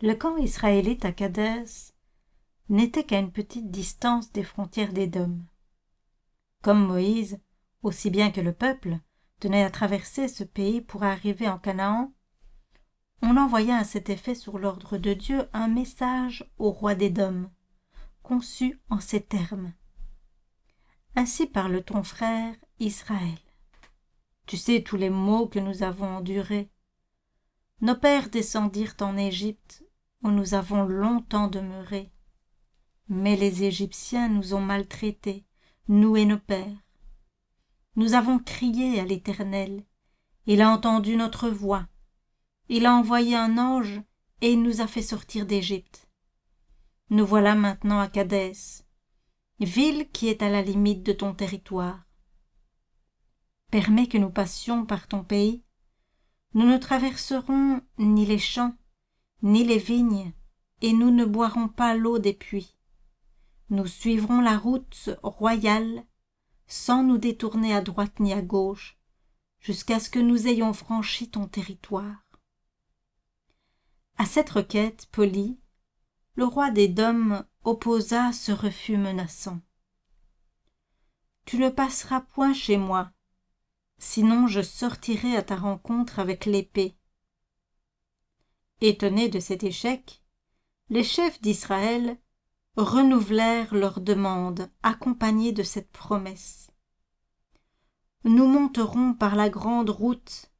Le camp israélite à Kadès n'était qu'à une petite distance des frontières d'Édom. Comme Moïse, aussi bien que le peuple, tenait à traverser ce pays pour arriver en Canaan, on envoya à cet effet sur l'ordre de Dieu un message au roi d'Édom, conçu en ces termes. Ainsi parle ton frère Israël. Tu sais tous les maux que nous avons endurés. Nos pères descendirent en Égypte, où nous avons longtemps demeuré. Mais les Égyptiens nous ont maltraités, nous et nos pères. Nous avons crié à l'Éternel. Il a entendu notre voix. Il a envoyé un ange et il nous a fait sortir d'Égypte. Nous voilà maintenant à Kadès, ville qui est à la limite de ton territoire. Permets que nous passions par ton pays. Nous ne traverserons ni les champs, ni les vignes, et nous ne boirons pas l'eau des puits. Nous suivrons la route royale, sans nous détourner à droite ni à gauche, jusqu'à ce que nous ayons franchi ton territoire. À cette requête polie, le roi d'Édom opposa ce refus menaçant. « Tu ne passeras point chez moi, sinon je sortirai à ta rencontre avec l'épée. » Étonnés de cet échec, les chefs d'Israël renouvelèrent leur demande accompagnée de cette promesse. « Nous monterons par la grande route.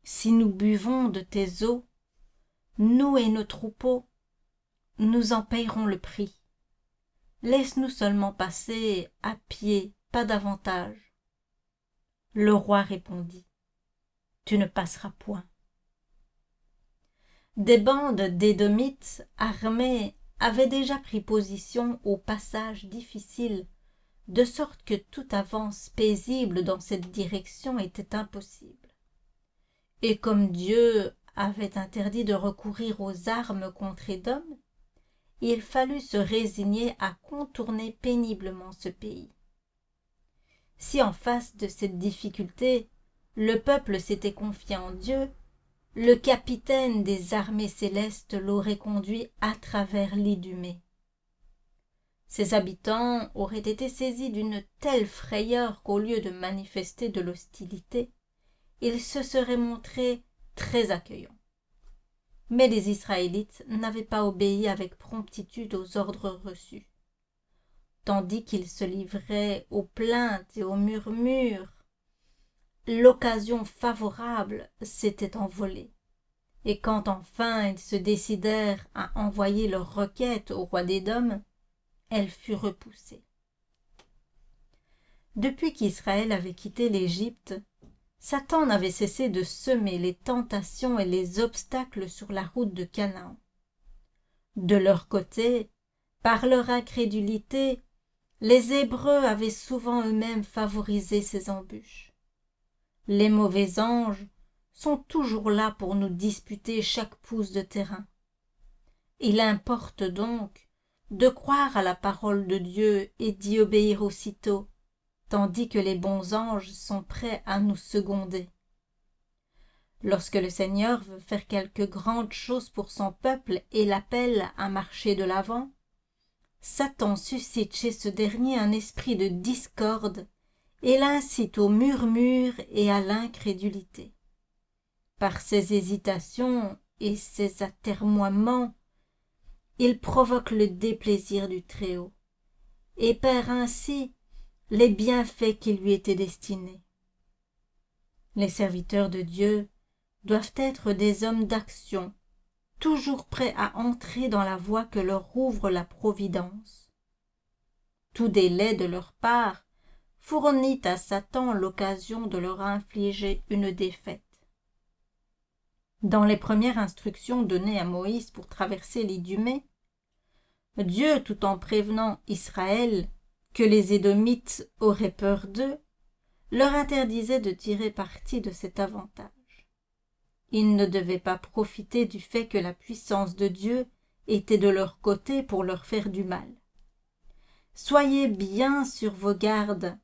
Si nous buvons de tes eaux, nous et nos troupeaux, nous en payerons le prix. Laisse-nous seulement passer à pied, pas davantage. » Le roi répondit, « Tu ne passeras point. » Des bandes d'Édomites armés avaient déjà pris position au passage difficile, de sorte que toute avance paisible dans cette direction était impossible. Et comme Dieu avait interdit de recourir aux armes contre Édom, il fallut se résigner à contourner péniblement ce pays. Si en face de cette difficulté, le peuple s'était confié en Dieu, le capitaine des armées célestes l'aurait conduit à travers l'Idumée. Ses habitants auraient été saisis d'une telle frayeur qu'au lieu de manifester de l'hostilité, ils se seraient montrés très accueillants. Mais les Israélites n'avaient pas obéi avec promptitude aux ordres reçus. Tandis qu'ils se livraient aux plaintes et aux murmures, l'occasion favorable s'était envolée. Et quand enfin ils se décidèrent à envoyer leur requête au roi d'Édom, elle fut repoussée. Depuis qu'Israël avait quitté l'Égypte, Satan n'avait cessé de semer les tentations et les obstacles sur la route de Canaan. De leur côté, par leur incrédulité, les Hébreux avaient souvent eux-mêmes favorisé ces embûches. Les mauvais anges sont toujours là pour nous disputer chaque pouce de terrain. Il importe donc de croire à la parole de Dieu et d'y obéir aussitôt, tandis que les bons anges sont prêts à nous seconder. Lorsque le Seigneur veut faire quelque grande chose pour son peuple et l'appelle à marcher de l'avant, Satan suscite chez ce dernier un esprit de discorde et l'incite au murmure et à l'incrédulité. Par ses hésitations et ses atermoiements, il provoque le déplaisir du Très-Haut et perd ainsi les bienfaits qui lui étaient destinés. Les serviteurs de Dieu doivent être des hommes d'action, toujours prêts à entrer dans la voie que leur ouvre la Providence. Tout délai de leur part fournit à Satan l'occasion de leur infliger une défaite. Dans les premières instructions données à Moïse pour traverser l'Idumée, Dieu, tout en prévenant Israël que les Édomites auraient peur d'eux, leur interdisait de tirer parti de cet avantage. Ils ne devaient pas profiter du fait que la puissance de Dieu était de leur côté pour leur faire du mal. « Soyez bien sur vos gardes,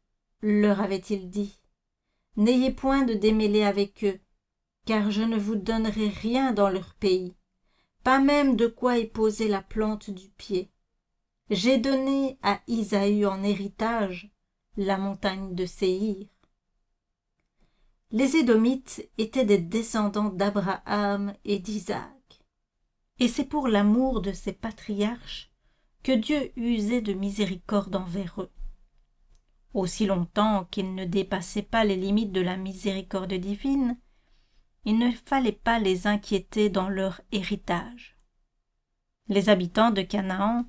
leur avait-il dit. N'ayez point de démêlés avec eux, car je ne vous donnerai rien dans leur pays, pas même de quoi y poser la plante du pied. J'ai donné à Isaü en héritage la montagne de Séhir. » Les Édomites étaient des descendants d'Abraham et d'Isaac. Et c'est pour l'amour de ces patriarches que Dieu usait de miséricorde envers eux. Aussi longtemps qu'ils ne dépassaient pas les limites de la miséricorde divine, il ne fallait pas les inquiéter dans leur héritage. Les habitants de Canaan,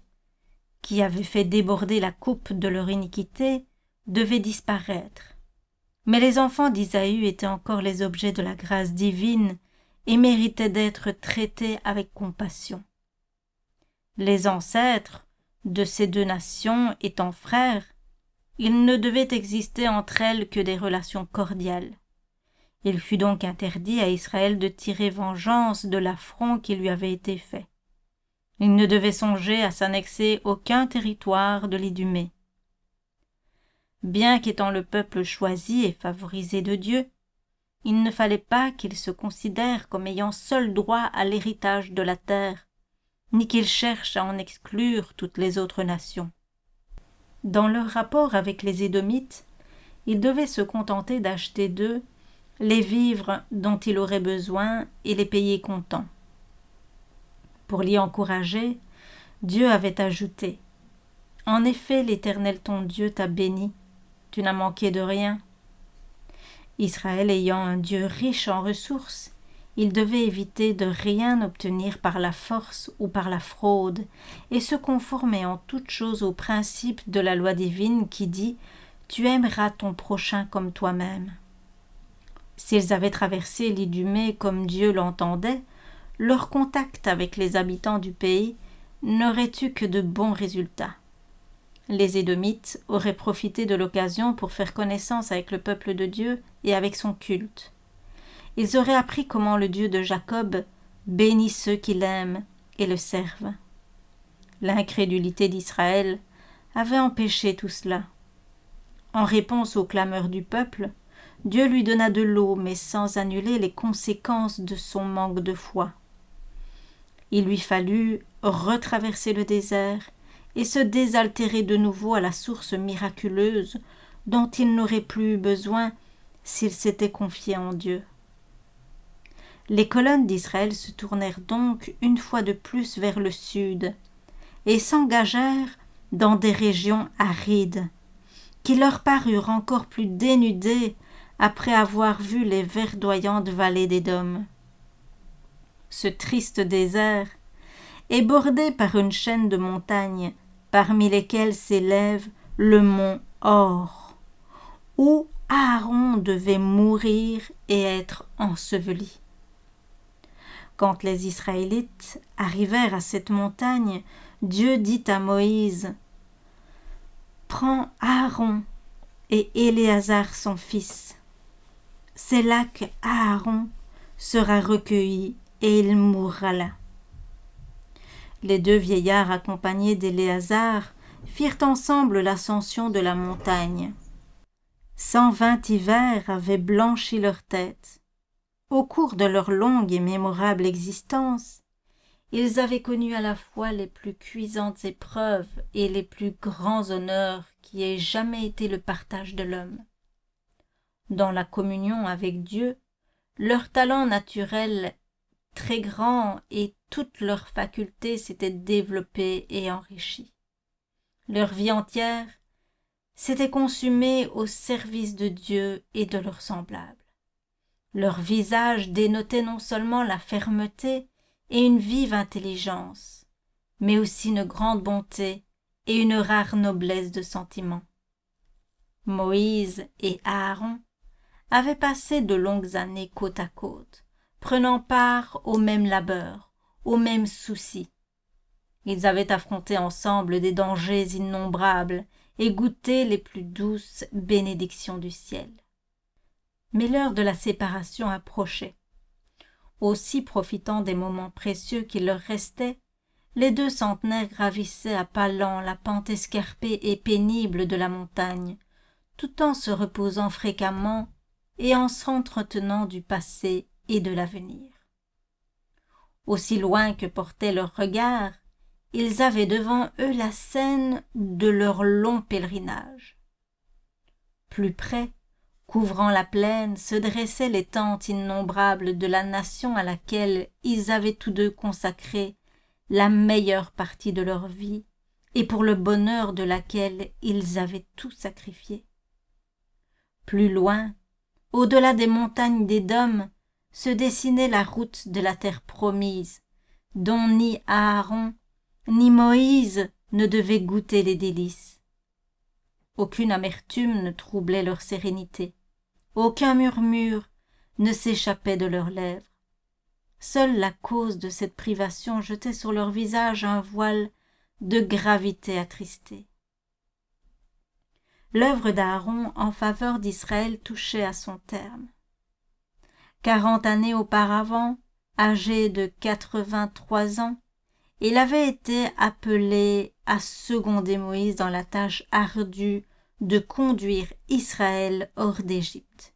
qui avaient fait déborder la coupe de leur iniquité, devaient disparaître. Mais les enfants d'Isaü étaient encore les objets de la grâce divine et méritaient d'être traités avec compassion. Les ancêtres de ces deux nations étant frères, il ne devait exister entre elles que des relations cordiales. Il fut donc interdit à Israël de tirer vengeance de l'affront qui lui avait été fait. Il ne devait songer à s'annexer aucun territoire de l'Idumée. Bien qu'étant le peuple choisi et favorisé de Dieu, il ne fallait pas qu'il se considère comme ayant seul droit à l'héritage de la terre, ni qu'il cherche à en exclure toutes les autres nations. Dans leur rapport avec les Édomites, il devait se contenter d'acheter d'eux les vivres dont il aurait besoin et les payer comptant. Pour l'y encourager, Dieu avait ajouté « En effet, l'Éternel ton Dieu t'a béni, tu n'as manqué de rien. » Israël ayant un Dieu riche en ressources, il devait éviter de rien obtenir par la force ou par la fraude et se conformer en toutes choses au principe de la loi divine qui dit « Tu aimeras ton prochain comme toi-même ». S'ils avaient traversé l'Idumée comme Dieu l'entendait, leur contact avec les habitants du pays n'aurait eu que de bons résultats. Les Édomites auraient profité de l'occasion pour faire connaissance avec le peuple de Dieu et avec son culte. Ils auraient appris comment le Dieu de Jacob bénit ceux qui l'aiment et le servent. L'incrédulité d'Israël avait empêché tout cela. En réponse aux clameurs du peuple, Dieu lui donna de l'eau, mais sans annuler les conséquences de son manque de foi. Il lui fallut retraverser le désert et se désaltérer de nouveau à la source miraculeuse dont il n'aurait plus eu besoin s'il s'était confié en Dieu. Les colonnes d'Israël se tournèrent donc une fois de plus vers le sud et s'engagèrent dans des régions arides, qui leur parurent encore plus dénudées après avoir vu les verdoyantes vallées d'Édom. Ce triste désert est bordé par une chaîne de montagnes parmi lesquelles s'élève le mont Hor, où Aaron devait mourir et être enseveli. Quand les Israélites arrivèrent à cette montagne, Dieu dit à Moïse « Prends Aaron et Éléazar son fils. C'est là que Aaron sera recueilli et il mourra là. » Les deux vieillards accompagnés d'Éléazar firent ensemble l'ascension de la montagne. 120 hivers avaient blanchi leur tête. Au cours de leur longue et mémorable existence, ils avaient connu à la fois les plus cuisantes épreuves et les plus grands honneurs qui aient jamais été le partage de l'homme. Dans la communion avec Dieu, leur talent naturel très grand et toutes leurs facultés s'étaient développées et enrichies. Leur vie entière s'était consumée au service de Dieu et de leurs semblables. Leur visage dénotait non seulement la fermeté et une vive intelligence, mais aussi une grande bonté et une rare noblesse de sentiment. Moïse et Aaron avaient passé de longues années côte à côte, prenant part aux mêmes labeurs, aux mêmes soucis. Ils avaient affronté ensemble des dangers innombrables et goûté les plus douces bénédictions du ciel. Mais l'heure de la séparation approchait. Aussi profitant des moments précieux qui leur restaient, les deux centenaires gravissaient à pas lents la pente escarpée et pénible de la montagne, tout en se reposant fréquemment et en s'entretenant du passé et de l'avenir. Aussi loin que portait leur regard, ils avaient devant eux la scène de leur long pèlerinage. Plus près, couvrant la plaine, se dressaient les tentes innombrables de la nation à laquelle ils avaient tous deux consacré la meilleure partie de leur vie et pour le bonheur de laquelle ils avaient tout sacrifié. Plus loin, au-delà des montagnes d'Édom, se dessinait la route de la terre promise, dont ni Aaron ni Moïse ne devaient goûter les délices. Aucune amertume ne troublait leur sérénité, aucun murmure ne s'échappait de leurs lèvres. Seule la cause de cette privation jetait sur leur visage un voile de gravité attristée. L'œuvre d'Aaron en faveur d'Israël touchait à son terme. 40 années auparavant, âgé de 83 ans, il avait été appelé à seconder Moïse dans la tâche ardue de conduire Israël hors d'Égypte.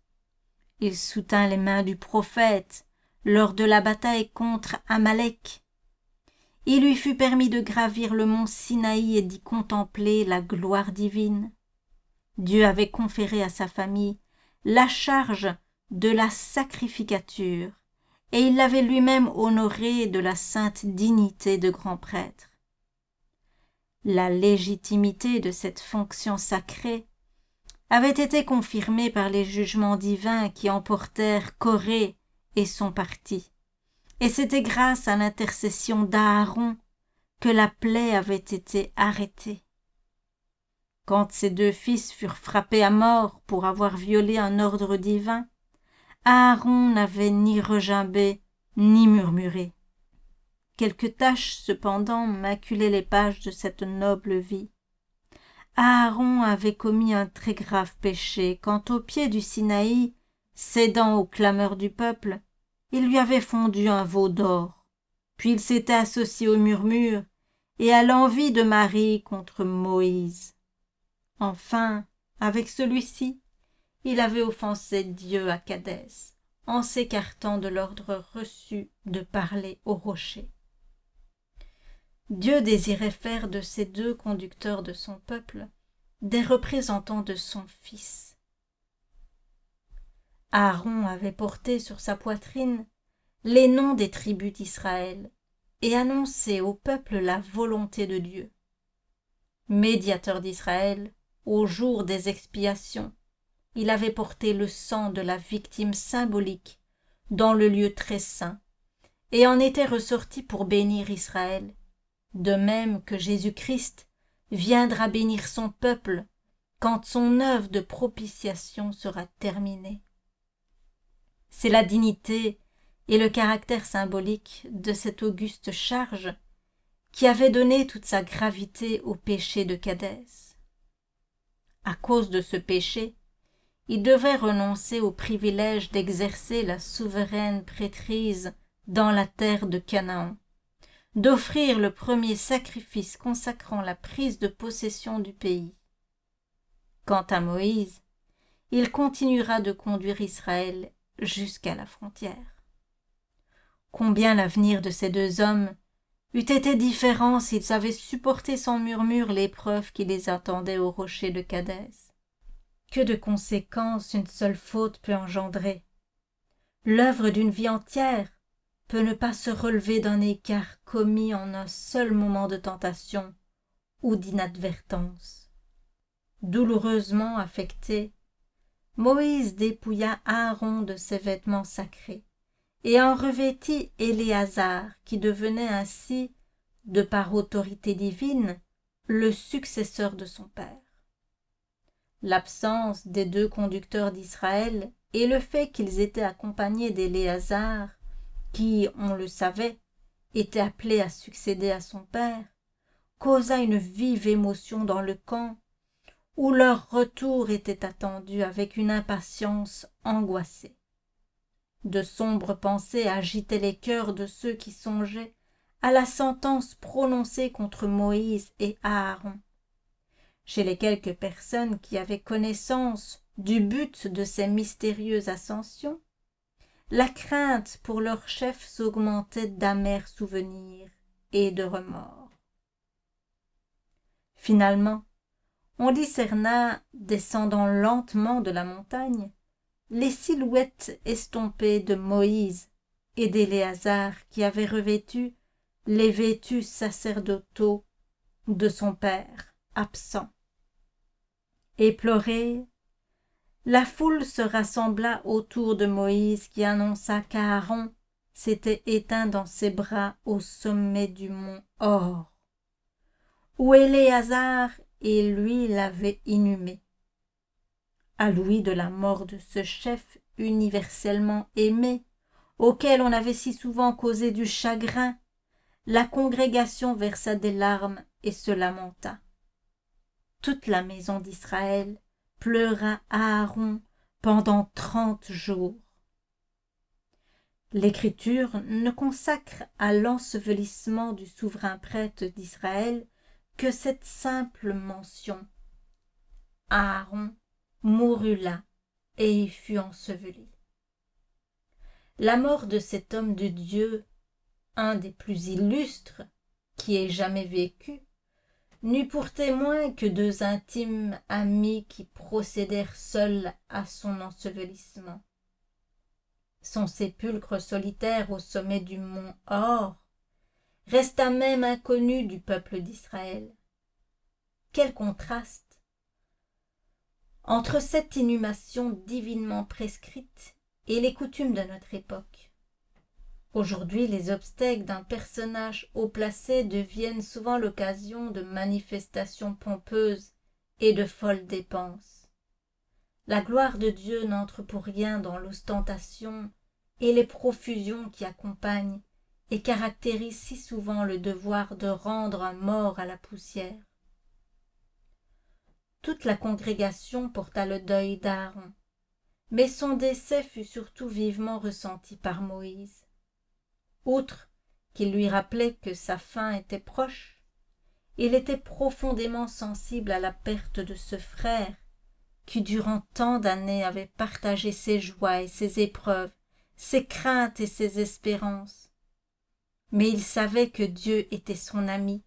Il soutint les mains du prophète lors de la bataille contre Amalek. Il lui fut permis de gravir le mont Sinaï et d'y contempler la gloire divine. Dieu avait conféré à sa famille la charge de la sacrificature, et il l'avait lui-même honoré de la sainte dignité de grand prêtre. La légitimité de cette fonction sacrée avait été confirmée par les jugements divins qui emportèrent Corée et son parti, et c'était grâce à l'intercession d'Aaron que la plaie avait été arrêtée. Quand ses deux fils furent frappés à mort pour avoir violé un ordre divin, Aaron n'avait ni regimbé ni murmuré. Quelques taches cependant maculaient les pages de cette noble vie. Aaron avait commis un très grave péché quand au pied du Sinaï, cédant aux clameurs du peuple, il lui avait fondu un veau d'or, puis il s'était associé au murmure et à l'envie de Marie contre Moïse. Enfin, avec celui-ci, il avait offensé Dieu à Kadès, en s'écartant de l'ordre reçu de parler au rocher. Dieu désirait faire de ces deux conducteurs de son peuple des représentants de son Fils. Aaron avait porté sur sa poitrine les noms des tribus d'Israël et annoncé au peuple la volonté de Dieu. Médiateur d'Israël, au jour des expiations, il avait porté le sang de la victime symbolique dans le lieu très saint et en était ressorti pour bénir Israël, de même que Jésus-Christ viendra bénir son peuple quand son œuvre de propitiation sera terminée. C'est la dignité et le caractère symbolique de cette auguste charge qui avait donné toute sa gravité au péché de Kadès. À cause de ce péché, il devait renoncer au privilège d'exercer la souveraine prêtrise dans la terre de Canaan, d'offrir le premier sacrifice consacrant la prise de possession du pays. Quant à Moïse, il continuera de conduire Israël jusqu'à la frontière. Combien l'avenir de ces deux hommes eût été différent s'ils avaient supporté sans murmure l'épreuve qui les attendait au rocher de Kadès. Que de conséquences une seule faute peut engendrer. L'œuvre d'une vie entière peut ne pas se relever d'un écart commis en un seul moment de tentation ou d'inadvertance. Douloureusement affecté, Moïse dépouilla Aaron de ses vêtements sacrés et en revêtit Éléazar, qui devenait ainsi, de par autorité divine, le successeur de son père. L'absence des deux conducteurs d'Israël et le fait qu'ils étaient accompagnés d'Éléazar, qui, on le savait, était appelé à succéder à son père, causa une vive émotion dans le camp, où leur retour était attendu avec une impatience angoissée. De sombres pensées agitaient les cœurs de ceux qui songeaient à la sentence prononcée contre Moïse et Aaron. Chez les quelques personnes qui avaient connaissance du but de ces mystérieuses ascensions, la crainte pour leur chef s'augmentait d'amers souvenirs et de remords. Finalement, on discerna, descendant lentement de la montagne, les silhouettes estompées de Moïse et d'Éléazar qui avaient revêtu les vêtus sacerdotaux de son père absent. Éplorée, la foule se rassembla autour de Moïse qui annonça qu'Aaron s'était éteint dans ses bras au sommet du mont Hor, où Éléazar et lui l'avaient inhumé. À l'ouïe de la mort de ce chef universellement aimé, auquel on avait si souvent causé du chagrin, la congrégation versa des larmes et se lamenta. Toute la maison d'Israël pleura Aaron pendant 30 jours. L'Écriture ne consacre à l'ensevelissement du souverain prêtre d'Israël que cette simple mention. Aaron mourut là et y fut enseveli. La mort de cet homme de Dieu, un des plus illustres qui ait jamais vécu, n'eut pour témoin que 2 intimes amis qui procédèrent seuls à son ensevelissement. Son sépulcre solitaire au sommet du mont Hor resta même inconnu du peuple d'Israël. Quel contraste entre cette inhumation divinement prescrite et les coutumes de notre époque. Aujourd'hui, les obsèques d'un personnage haut placé deviennent souvent l'occasion de manifestations pompeuses et de folles dépenses. La gloire de Dieu n'entre pour rien dans l'ostentation et les profusions qui accompagnent et caractérisent si souvent le devoir de rendre un mort à la poussière. Toute la congrégation porta le deuil d'Aaron, mais son décès fut surtout vivement ressenti par Moïse. Outre qu'il lui rappelait que sa fin était proche, il était profondément sensible à la perte de ce frère qui durant tant d'années avait partagé ses joies et ses épreuves, ses craintes et ses espérances. Mais il savait que Dieu était son ami,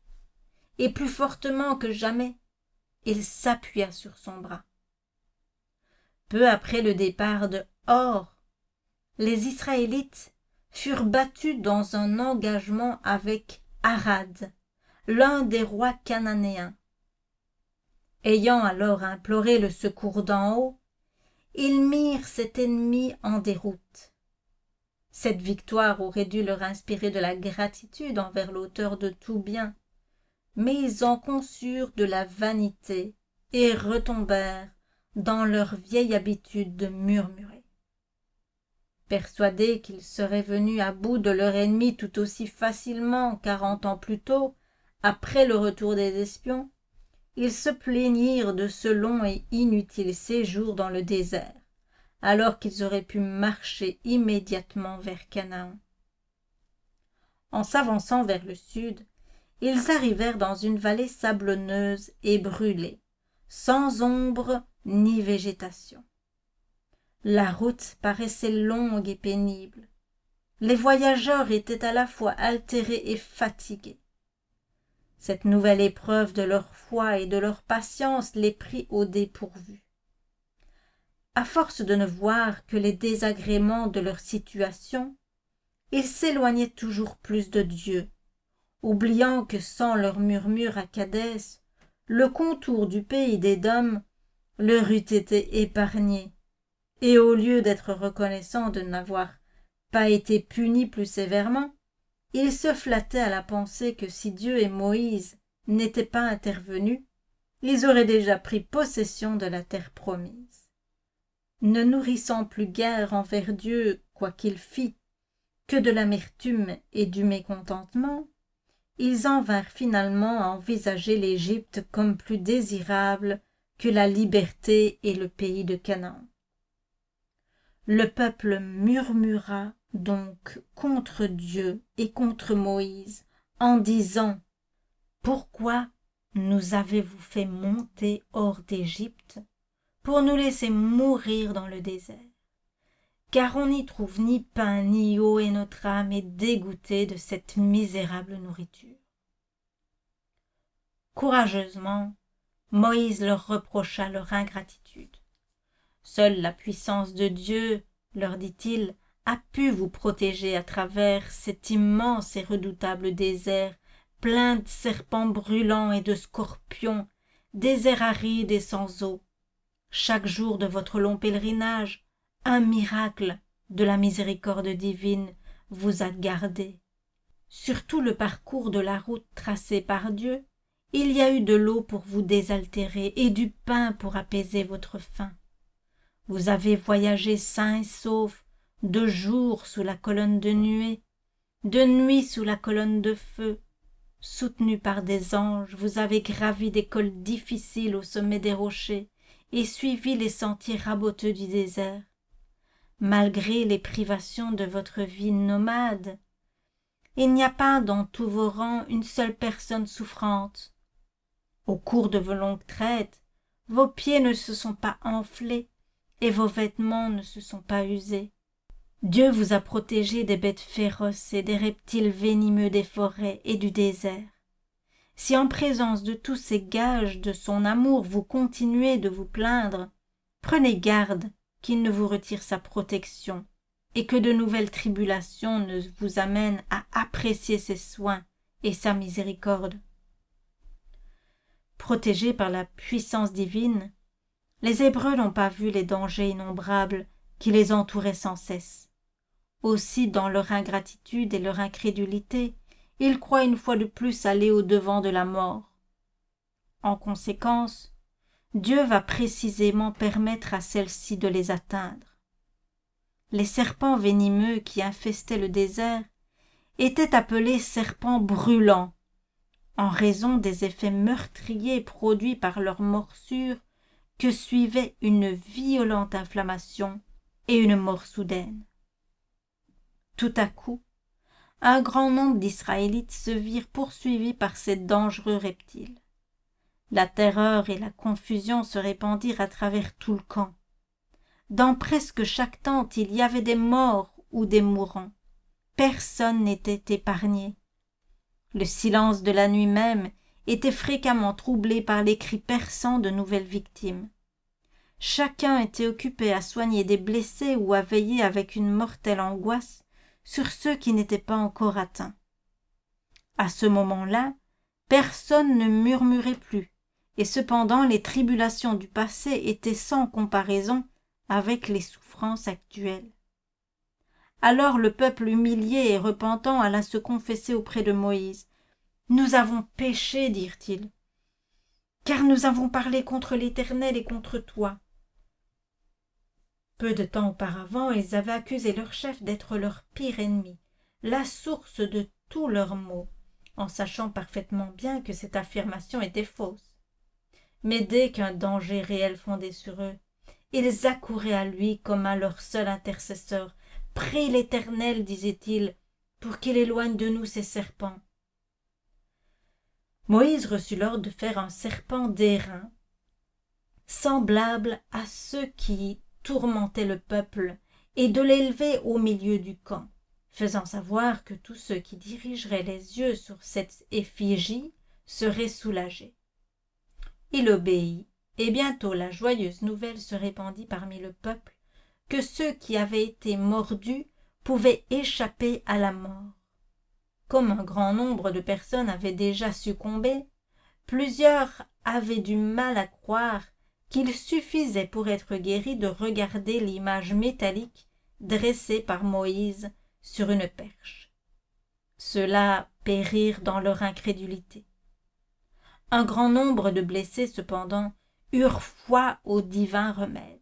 et plus fortement que jamais, il s'appuya sur son bras. Peu après le départ de Hor, les Israélites furent battus dans un engagement avec Arad, l'un des rois cananéens. Ayant alors imploré le secours d'en haut, ils mirent cet ennemi en déroute. Cette victoire aurait dû leur inspirer de la gratitude envers l'auteur de tout bien, mais ils en conçurent de la vanité et retombèrent dans leur vieille habitude de murmurer. Persuadés qu'ils seraient venus à bout de leur ennemi tout aussi facilement 40 ans plus tôt, après le retour des espions, ils se plaignirent de ce long et inutile séjour dans le désert, alors qu'ils auraient pu marcher immédiatement vers Canaan. En s'avançant vers le sud, ils arrivèrent dans une vallée sablonneuse et brûlée, sans ombre ni végétation. La route paraissait longue et pénible. Les voyageurs étaient à la fois altérés et fatigués. Cette nouvelle épreuve de leur foi et de leur patience les prit au dépourvu. À force de ne voir que les désagréments de leur situation, ils s'éloignaient toujours plus de Dieu, oubliant que sans leur murmure à Kadès, le contour du pays d'Édom leur eût été épargné, et au lieu d'être reconnaissants de n'avoir pas été punis plus sévèrement, ils se flattaient à la pensée que si Dieu et Moïse n'étaient pas intervenus, ils auraient déjà pris possession de la terre promise. Ne nourrissant plus guère envers Dieu quoi qu'il fît que de l'amertume et du mécontentement, ils en vinrent finalement à envisager l'Égypte comme plus désirable que la liberté et le pays de Canaan. Le peuple murmura donc contre Dieu et contre Moïse en disant « Pourquoi nous avez-vous fait monter hors d'Égypte pour nous laisser mourir dans le désert? car on n'y trouve ni pain ni eau et notre âme est dégoûtée de cette misérable nourriture. » Courageusement, Moïse leur reprocha leur ingratitude. « Seule la puissance de Dieu, leur dit-il, a pu vous protéger à travers cet immense et redoutable désert, plein de serpents brûlants et de scorpions, désert aride et sans eau. Chaque jour de votre long pèlerinage, un miracle de la miséricorde divine vous a gardé. Sur tout le parcours de la route tracée par Dieu, il y a eu de l'eau pour vous désaltérer et du pain pour apaiser votre faim. Vous avez voyagé sains et saufs, de jour sous la colonne de nuée, de nuit sous la colonne de feu. Soutenus par des anges, vous avez gravi des cols difficiles au sommet des rochers et suivi les sentiers raboteux du désert. Malgré les privations de votre vie nomade, il n'y a pas dans tous vos rangs une seule personne souffrante. Au cours de vos longues traites, vos pieds ne se sont pas enflés et vos vêtements ne se sont pas usés. Dieu vous a protégé des bêtes féroces et des reptiles venimeux des forêts et du désert. Si en présence de tous ces gages de son amour vous continuez de vous plaindre, prenez garde qu'il ne vous retire sa protection et que de nouvelles tribulations ne vous amènent à apprécier ses soins et sa miséricorde. Protégés par la puissance divine, les Hébreux n'ont pas vu les dangers innombrables qui les entouraient sans cesse. Aussi, dans leur ingratitude et leur incrédulité, ils croient une fois de plus aller au-devant de la mort. En conséquence, Dieu va précisément permettre à celle-ci de les atteindre. Les serpents venimeux qui infestaient le désert étaient appelés serpents brûlants, en raison des effets meurtriers produits par leurs morsures que suivait une violente inflammation et une mort soudaine. Tout à coup, un grand nombre d'Israélites se virent poursuivis par ces dangereux reptiles. La terreur et la confusion se répandirent à travers tout le camp. Dans presque chaque tente, il y avait des morts ou des mourants. Personne n'était épargné. Le silence de la nuit même était fréquemment troublé par les cris perçants de nouvelles victimes. Chacun était occupé à soigner des blessés ou à veiller avec une mortelle angoisse sur ceux qui n'étaient pas encore atteints. À ce moment-là, personne ne murmurait plus, et cependant les tribulations du passé étaient sans comparaison avec les souffrances actuelles. Alors le peuple humilié et repentant alla se confesser auprès de Moïse. « Nous avons péché, dirent-ils, car nous avons parlé contre l'Éternel et contre toi. » Peu de temps auparavant, ils avaient accusé leur chef d'être leur pire ennemi, la source de tous leurs maux, en sachant parfaitement bien que cette affirmation était fausse. Mais dès qu'un danger réel fondait sur eux, ils accouraient à lui comme à leur seul intercesseur. « Prie l'Éternel, disait-il, pour qu'il éloigne de nous ces serpents. » Moïse reçut l'ordre de faire un serpent d'airain, semblable à ceux qui tourmentaient le peuple, et de l'élever au milieu du camp, faisant savoir que tous ceux qui dirigeraient les yeux sur cette effigie seraient soulagés. Il obéit, et bientôt la joyeuse nouvelle se répandit parmi le peuple que ceux qui avaient été mordus pouvaient échapper à la mort. Comme un grand nombre de personnes avaient déjà succombé, plusieurs avaient du mal à croire qu'il suffisait pour être guéri de regarder l'image métallique dressée par Moïse sur une perche. Ceux-là périrent dans leur incrédulité. Un grand nombre de blessés, cependant, eurent foi au divin remède.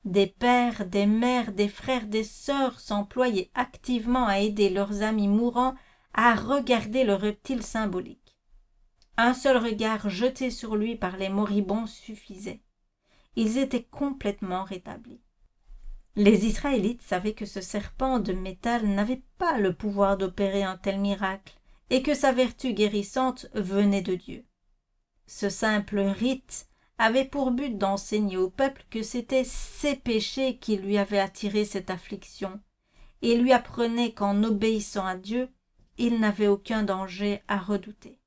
Des pères, des mères, des frères, des sœurs s'employaient activement à aider leurs amis mourants à regarder le reptile symbolique. Un seul regard jeté sur lui par les moribonds suffisait. Ils étaient complètement rétablis. Les Israélites savaient que ce serpent de métal n'avait pas le pouvoir d'opérer un tel miracle et que sa vertu guérissante venait de Dieu. Ce simple rite avait pour but d'enseigner au peuple que c'étaient ses péchés qui lui avaient attiré cette affliction, et lui apprenait qu'en obéissant à Dieu, il n'avait aucun danger à redouter.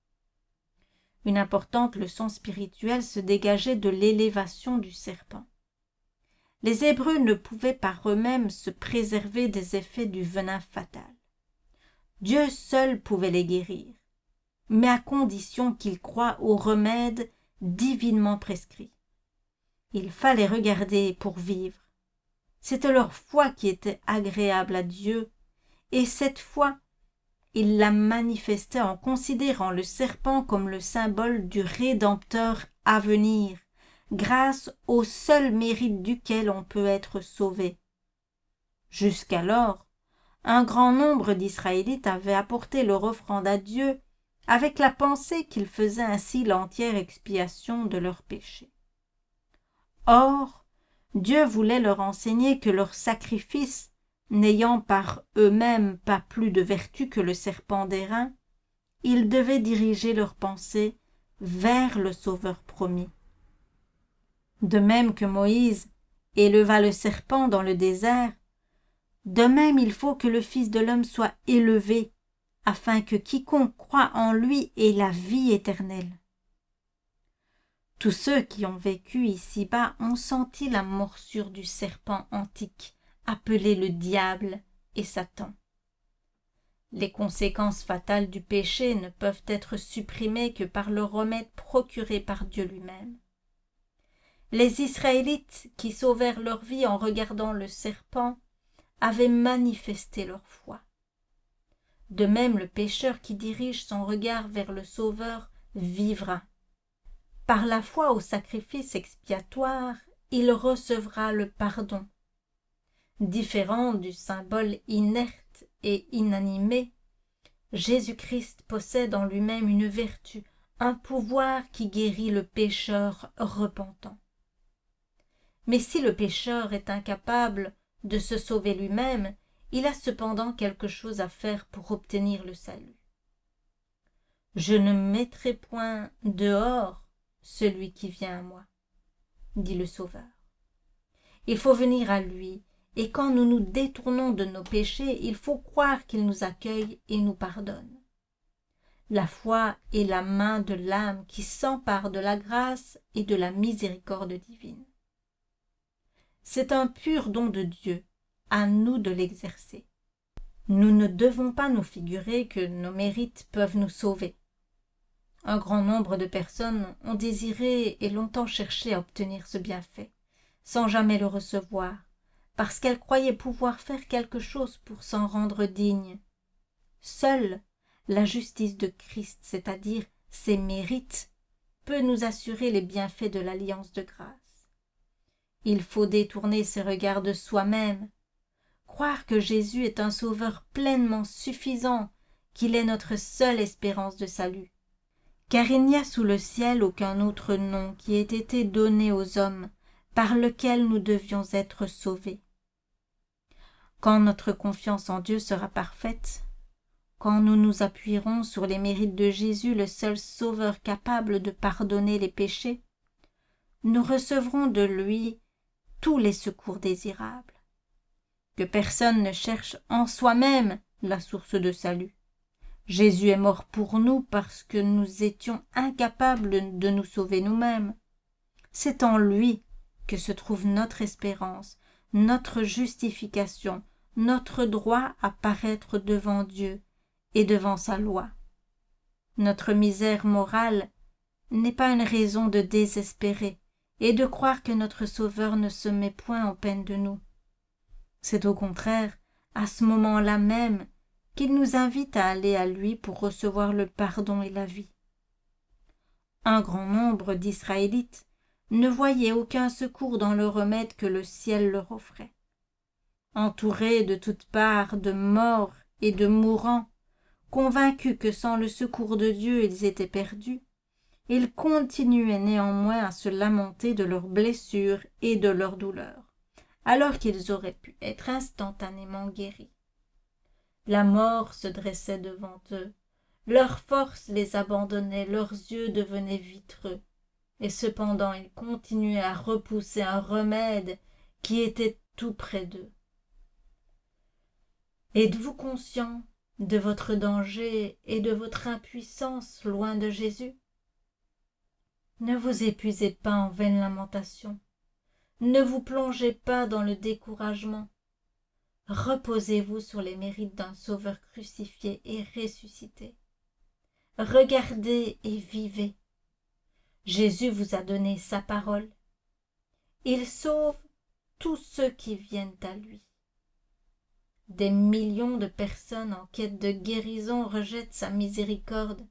Une importante leçon spirituelle se dégageait de l'élévation du serpent. Les Hébreux ne pouvaient par eux-mêmes se préserver des effets du venin fatal. Dieu seul pouvait les guérir, mais à condition qu'ils croient au remède divinement prescrit. Il fallait regarder pour vivre. C'était leur foi qui était agréable à Dieu, et cette foi, il la manifestait en considérant le serpent comme le symbole du Rédempteur à venir, grâce au seul mérite duquel on peut être sauvé. Jusqu'alors, un grand nombre d'Israélites avaient apporté leur offrande à Dieu avec la pensée qu'ils faisaient ainsi l'entière expiation de leurs péchés. Or, Dieu voulait leur enseigner que leurs sacrifices, n'ayant par eux-mêmes pas plus de vertu que le serpent d'airain, ils devaient diriger leurs pensées vers le Sauveur promis. De même que Moïse éleva le serpent dans le désert, de même il faut que le Fils de l'homme soit élevé, afin que quiconque croit en lui ait la vie éternelle. Tous ceux qui ont vécu ici-bas ont senti la morsure du serpent antique, appelé le diable et Satan. Les conséquences fatales du péché ne peuvent être supprimées que par le remède procuré par Dieu lui-même. Les Israélites qui sauvèrent leur vie en regardant le serpent avaient manifesté leur foi. De même, le pécheur qui dirige son regard vers le Sauveur vivra. Par la foi au sacrifice expiatoire, il recevra le pardon. Différent du symbole inerte et inanimé, Jésus-Christ possède en lui-même une vertu, un pouvoir qui guérit le pécheur repentant. Mais si le pécheur est incapable de se sauver lui-même, il a cependant quelque chose à faire pour obtenir le salut. « Je ne mettrai point dehors celui qui vient à moi, » dit le Sauveur. Il faut venir à lui, et quand nous nous détournons de nos péchés, il faut croire qu'il nous accueille et nous pardonne. La foi est la main de l'âme qui s'empare de la grâce et de la miséricorde divine. C'est un pur don de Dieu, à nous de l'exercer. Nous ne devons pas nous figurer que nos mérites peuvent nous sauver. Un grand nombre de personnes ont désiré et longtemps cherché à obtenir ce bienfait, sans jamais le recevoir, parce qu'elles croyaient pouvoir faire quelque chose pour s'en rendre dignes. Seule la justice de Christ, c'est-à-dire ses mérites, peut nous assurer les bienfaits de l'alliance de grâce. Il faut détourner ses regards de soi-même, croire que Jésus est un sauveur pleinement suffisant, qu'il est notre seule espérance de salut. Car il n'y a sous le ciel aucun autre nom qui ait été donné aux hommes, par lequel nous devions être sauvés. Quand notre confiance en Dieu sera parfaite, quand nous nous appuierons sur les mérites de Jésus, le seul sauveur capable de pardonner les péchés, nous recevrons de lui tous les secours désirables. Que personne ne cherche en soi-même la source de salut. Jésus est mort pour nous parce que nous étions incapables de nous sauver nous-mêmes. C'est en lui que se trouve notre espérance, notre justification, notre droit à paraître devant Dieu et devant sa loi. Notre misère morale n'est pas une raison de désespérer et de croire que notre Sauveur ne se met point en peine de nous. C'est au contraire à ce moment-là même qu'il nous invite à aller à lui pour recevoir le pardon et la vie. Un grand nombre d'Israélites ne voyaient aucun secours dans le remède que le ciel leur offrait. Entourés de toutes parts de morts et de mourants, convaincus que sans le secours de Dieu ils étaient perdus, ils continuaient néanmoins à se lamenter de leurs blessures et de leurs douleurs, alors qu'ils auraient pu être instantanément guéris. La mort se dressait devant eux, leurs forces les abandonnaient, leurs yeux devenaient vitreux, et cependant ils continuaient à repousser un remède qui était tout près d'eux. Êtes-vous conscient de votre danger et de votre impuissance loin de Jésus? Ne vous épuisez pas en vaines lamentations, ne vous plongez pas dans le découragement. Reposez-vous sur les mérites d'un Sauveur crucifié et ressuscité. Regardez et vivez. Jésus vous a donné sa parole. Il sauve tous ceux qui viennent à lui. Des millions de personnes en quête de guérison rejettent sa miséricorde,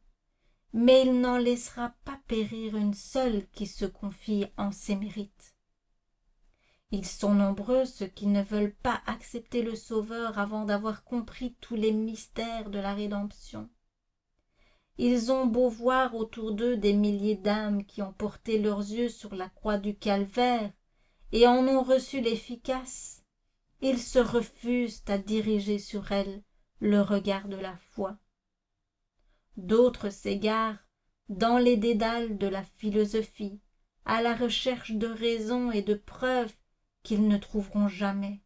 mais il n'en laissera pas périr une seule qui se confie en ses mérites. Ils sont nombreux ceux qui ne veulent pas accepter le Sauveur avant d'avoir compris tous les mystères de la rédemption. Ils ont beau voir autour d'eux des milliers d'âmes qui ont porté leurs yeux sur la croix du calvaire et en ont reçu l'efficace, ils se refusent à diriger sur elles le regard de la foi. D'autres s'égarent dans les dédales de la philosophie, à la recherche de raisons et de preuves qu'ils ne trouveront jamais.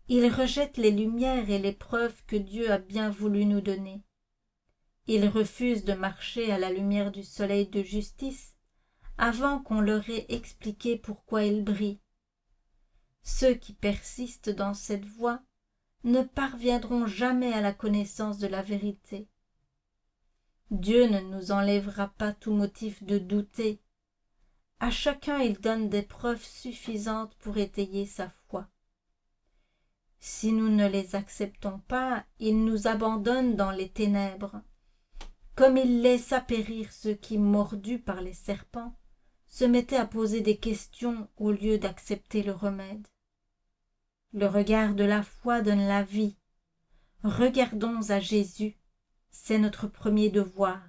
Ils rejettent les lumières et les preuves que Dieu a bien voulu nous donner. Ils refusent de marcher à la lumière du soleil de justice avant qu'on leur ait expliqué pourquoi il brille. Ceux qui persistent dans cette voie ne parviendront jamais à la connaissance de la vérité. Dieu ne nous enlèvera pas tout motif de douter. À chacun il donne des preuves suffisantes pour étayer sa foi. Si nous ne les acceptons pas, il nous abandonne dans les ténèbres, comme il laissa périr ceux qui, mordus par les serpents, se mettaient à poser des questions au lieu d'accepter le remède. Le regard de la foi donne la vie. Regardons à Jésus, c'est notre premier devoir.